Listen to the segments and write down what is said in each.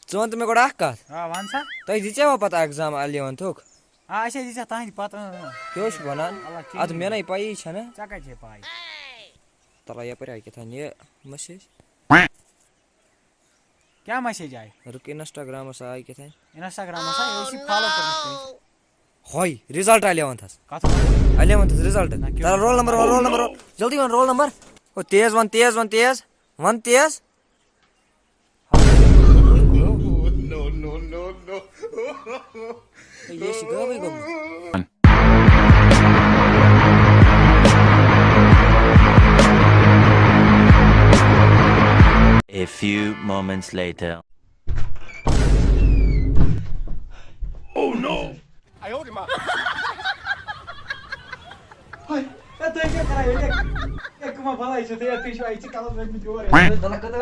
One तो मे गोड़ा कत वन सा तुम दिचा पता एग्जाम 11th अच्छा दिचा तहद पता क्या बनान अद मे ना पई छना चा कह पाई तला यपर आके थान ये मैसेज क्या मैसेज आए रुक इंस्टाग्राम सा आके थान इंस्टाग्राम सा ये फॉलो कर होय रिजल्ट 11th कथा 11th रिजल्ट तारा रोल नंबर जल्दी वन रोल नंबर ओ तेज वन तेज no ये शिगा भाई गम A few moments later. Oh no! I hold him up. Hey, that thing is crying. एक मां भला इसे ते अतिश आई ची काल में जो रे तला कत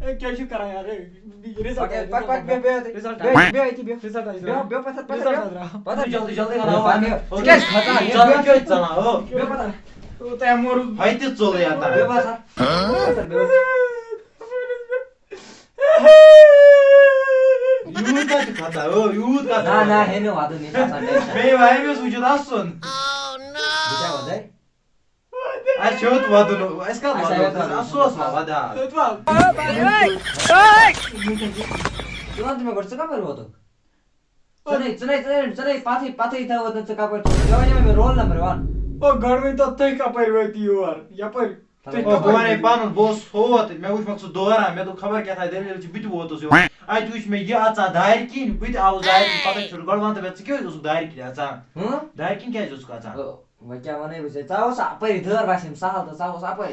ए क्या छु करा यार रिजल्ट पक बे रिजल्ट बे आई थी बे रिजल्ट आई बे पता जल्दी करा क्या खता जल्दी क्यों चला हो बे पता तो ते मोर भाई ते चल यार बे पता यूथ का खाता हो यूथ का ना हेने वादो नि था बे भाई में सुजदा सुन क्या हो जाए आज छोट वादो इसका अफसोस वादा तुम गर्छ का पर वादो चनै पाथै था वादो का पर जवानी में रोल नंबर 1 ओ घर में तो तै का पर वती यार या पर तै का पर पान बोस होत मैं उस मकसद दोरा मैं तो खबर क्या था दिल छ बिट वो तो आज तुझ में ये आचा दायर की बिट आउ दायर की पता छोड़ गड़वान तो बच्चे क्यों उस दायर की आचा दायर की क्या उसका आचा वो क्या माने बसे चाओ सापै धर बासिम साल त चाओ सापै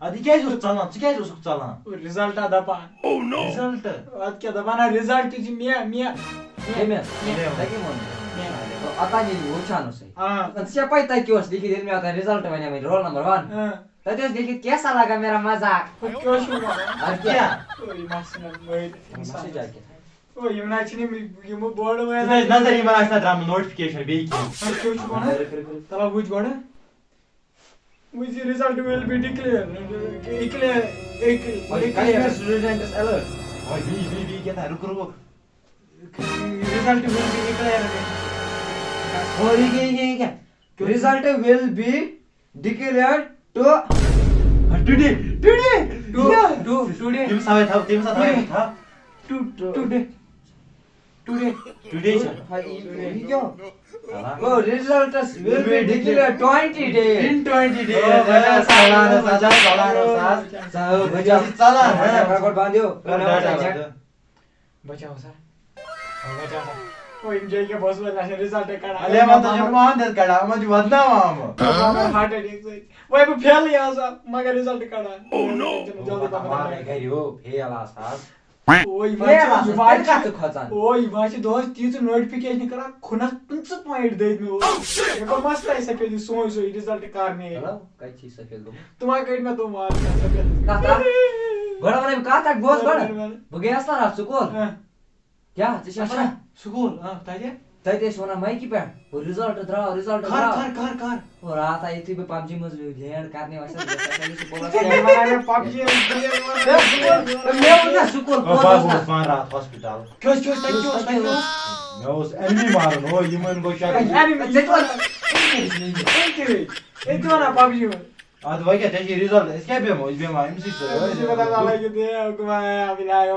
आदि क्या जो चला रिजल्ट आ दपा ओ नो रिजल्ट आज क्या दबाना रिजल्ट तुझी मिया लगी मन तो आता नि हो छानो सही हां सिपाई तय क्यों देखि दिन में आता रिजल्ट मैंने मेरा रोल नंबर 1 तय देखि कैसा लगा मेरा मजाक क्यों छु और क्या ओए मैसेज जाके ओ ये ना चनी ये मो बोर्ड में नजर ही मारा इसना ड्रामा नोटिफिकेशन बे क्यों छु कोना तला बुझ गोडा मुझे रिजल्ट विल बी डिक्लेयर एक स्टूडेंट अलर्ट और बी क्या था रुक रिजल्ट विल बी डिक्लेयर और ये क्या result will be declared today तुम साथ था टुडे क्यों वो result will be declared 20 days in 20 days साला चला कागज बांध्यो बचाओ सर ओ एंजॉय के बॉस वाला रिजल्ट काढा अले मग तुझे मान देत काढा मग वदना माम हार्ट अटॅक जाई वय पे फेल यासा मग रिजल्ट काढा ओ नो जल्दी बाबा गयो फेल आसास ओय माझी का तो खचान ओय माझी दोस्त तीच नोटिफिकेशन करा खुना 5 पॉइंट देत मी एको मस्त आहे सफेद सोय रिजल्ट कारणे काय चीज सफेद तुम्हा कडे में तो मार सफेद काका बड़ा बड़ा का तक बोस बड़ा बगे असला रा सुकोल क्या अच्छा स्कूल हां ताजे तैते सोना माइकी पे वो रिजल्ट कर और आता इथे पे पबजी में लैंड करने वाला से बोला मैं पबजी मैं उनका स्कूल बस मार रहा हॉस्पिटल क्यों मैं उस एनिमी मारन हो ये मन को क्या एनिमी ये तो ना पबजी में आज वही क्या तेरी रिजल्ट इसके पे मो इसमें मार एमसी से मुझे पता लगा कि दे को अभी ना ये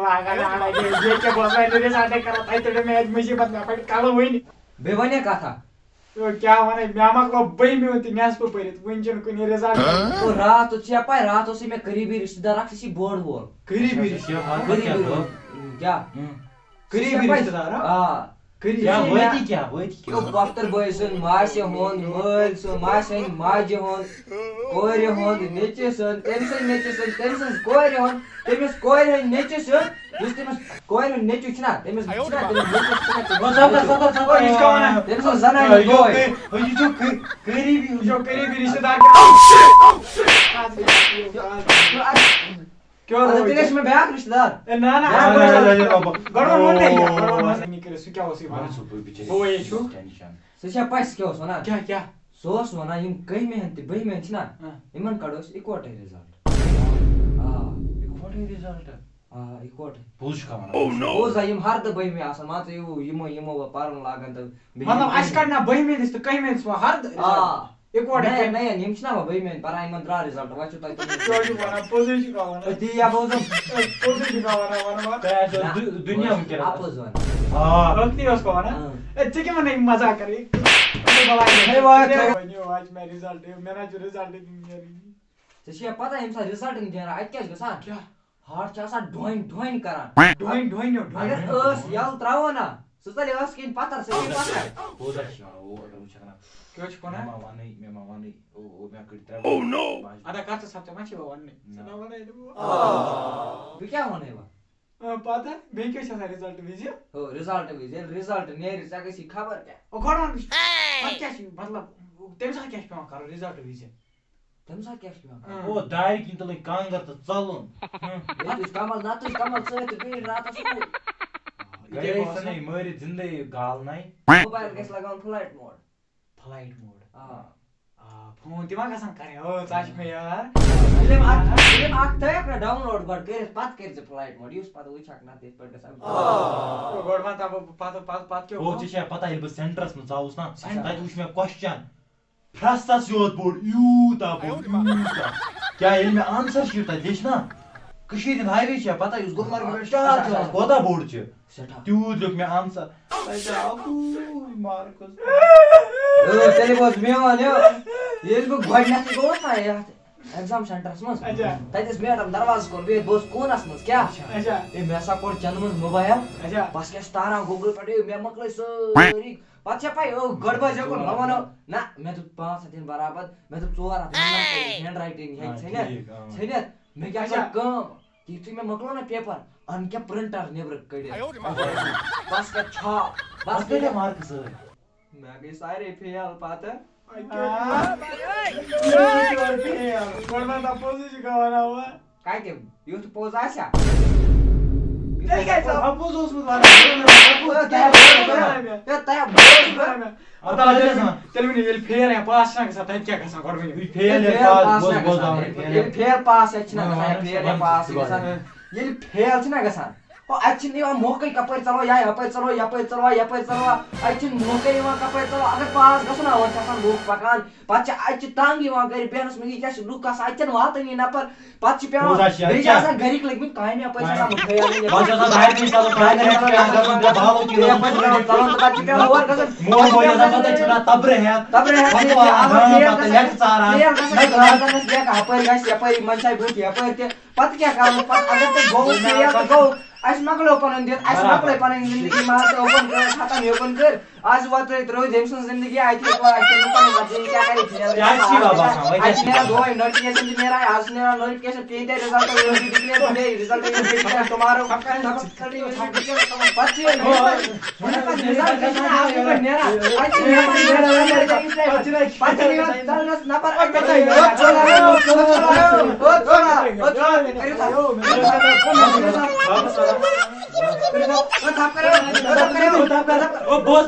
क्या बोल रहा है रिजल्ट करा था तो मैं मुझे पता पड़ कालो होई नहीं बेवने का था तो क्या माने म्यामा को बई में होती न्यास पे परित वंजन को ने रिजल्ट तो रात तो छिपा रात उसी में करीबी रिश्तेदार किसी बोर्ड बोल करीबी रिश्तेदार क्या करीबी रिश्तेदार हां क्या वही ओ डॉक्टर बॉय सन मासे होन मल सो मासे माजे होन कोरे होन नेचे सन टेंशन कोरे होन तेमस कोरे नेचे सन जिसमें कोरे नेचे छना तेमस छना वो सब इसका माने तेमस जाना है कोई हो जो करीबी रिश्तेदार क्यों तेरे में ब्याह रिश्तेदार ना गड़बड़ होने नहीं करे सु क्या होसी माने सु पीछे वो ये छु टेंशन सचा पास क्या होना क्या सोस होना इम कई में हंते बई में छना इमन काडोस इकोटे रिजल्ट हां इकोटे रिजल्ट इकोट पोज का Oh no! पोज यम हर द बहिमे आसन मा त यमो पारन लागन त मतलब आज काढना बहिमे दिस त कहीं में दिस हर इकोट नहीं निम्सना बहिमे पराई मन द्रा रिजल्ट वाचु त जोडी बना पोजिशन का बना ती या बोज पोजिशन का बना दुनिया में क्या आपोज वन रखती है उसको बना ठीक है मैंने मजा करी नहीं बात आज मैं रिजल्ट मेरा जो रिजल्ट नहीं तशी पता है हमसा रिजल्ट नहीं देना आज क्या गसा क्या हार्ट चासा ढोइन ढोइन करा ढोइन अगर अस याल त्रावो ना सुतले अस किन पातर से पातर पोज अच्छा वो अगर उछकना क्यों छकोना मैं मावानी ओ मैं कड़ी तरह Oh no! आधा काट सकते माची वावने सना वाले भी क्या होने बा पता बे के छ रिजल्ट भेजियो हो रिजल्ट ने रिसा के खबर क्या ओ खडा क्या छ मतलब तेमसा क्या छ करो रिजल्ट भेजियो तमसा क्या छ ओ दाई की तो कांगर तो चलन ये तो कमल ना तो कमल से तो भी रात से गए सने मरी जिंदगी गाल नहीं मोबाइल कैसे लगाऊं फ्लाइट मोड फोन दिमाग आसान करे हो चाच में यार फिल्म आख थे अपना डाउनलोड कर के पात के फ्लाइट मोड यूज पात वही छकना तेज पर के सब तो गवर्नमेंट तब पात क्यों वो चीज पता है बस सेंटर्स में जाऊस ना ताकि उसमें क्वेश्चन फ्रस्ट्रेशन योत बोर्ड यूता क्या इल्म में आंसर शीट है देश ना कशीर हाईवे छ पता है उस गुलमर्ग में स्टार छ कोदा बोर्ड छ त्यूत लोग में आंसर मार्कस ओ तेरे बोस मेवान्यो ये को गडना के गोस ना यार एग्जाम सेंटर्स में अच्छा तइस मैडम दरवाजा को बे बोस कोनस में क्या अच्छा ए मेसा कोड चंद में मोबाइल अच्छा पास के स्टार गूगल पड़े मैं मकले सरी पाछा पाई ओ गड़बड़ जो को नवनो ना मैं तो 5 दिन बराबर मैं तो 4 हैंड राइटिंग है छैन मैं क्या कर काम कि मैं मकलो ना पेपर अन क्या प्रिंटर नेबर कड़े पास का छाप बस के मार्क्स मैं भी सारे फेल पाता गवर्नमेंट पोजिशन का बना हुआ काय ते यो तो पोज आशा काय काय अपोज उसमें तेलुगु फेल है पास ना के साथ क्या कसा गवर्नमेंट फेल है पास बोल ये फेल पास है ना फेल है पास ये फेल छ ना गसा ओ अच्छी नहीं मोकै कपर चलो या यहाँ चलो अच्छी मोकै वहाँ कपर चलो अगर पास गसना हो छान लोग पकान पच्चे अच्छी टांगी वहाँ गरी बेनस में क्या लुक का अच्छन वात नहीं ना पर पच्चे पे मेरी जैसा गरीक लग में काहे में पैसा ना मुठे यार बस जैसा बाहर नहीं चलो काहे में पे भालो की चलो तो पच्चे पे और गसन मोर बोल जाता तो चुना तब रहे लेफ्ट सारा मैं गार्डन से का पर गाइस या पर मनसाई भूत या पर के पत क्या काम पत अगर तो गो पे तो गो आज मकलो ओपन देत आज मकलो पानी जिंदगी में तो ओपन कर खाता में ओपन कर आज बात रोज जेमसन जिंदगी आई थी तो आज ओपन मत क्या करे क्या अच्छी बाबा आज मेरा दो नोटिफिकेशन मेरा आज मेरा नोटिफिकेशन पे दे result declare today result tomorrow पच्ची होने पर रिजल्ट आज ऊपर मेरा आज मेरा ना पर ओ बस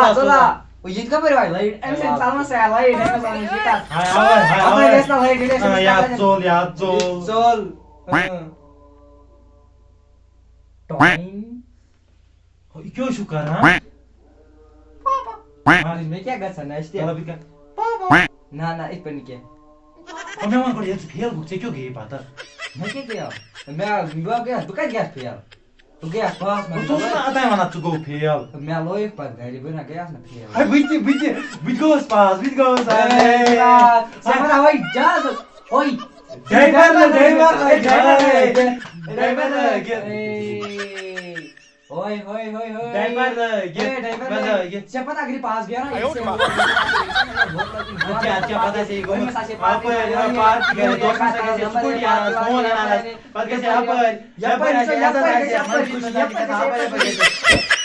तोला ओ ये का भाई लाइट एमसन सालमा से लाइट एमसन शिकार हाय अपने देश ना लाइट डिलेक्शन या चोल टाइम हो क्यों शुकर हां पापा मैं क्या कर सकता है चलो बिका पापा ना एक पनि के अब मैं को ये फेल बुक से क्यों गई पाता मैं क्या किया मैं गया तो क्या गया फेल तो गया पास में तो ना आता है मना तो गो फेल मैं लोग पर गाड़ी बना गया ना फेल हाय बिट गोस पास हमारा भाई जा ओए ड्राइवर ओए driver siapa tak gini pas biar क्या पता से गो आप पार के दोस्तों से कैसे स्कूटी आ फोन आ रहा है पर कैसे आप या पर कुछ ना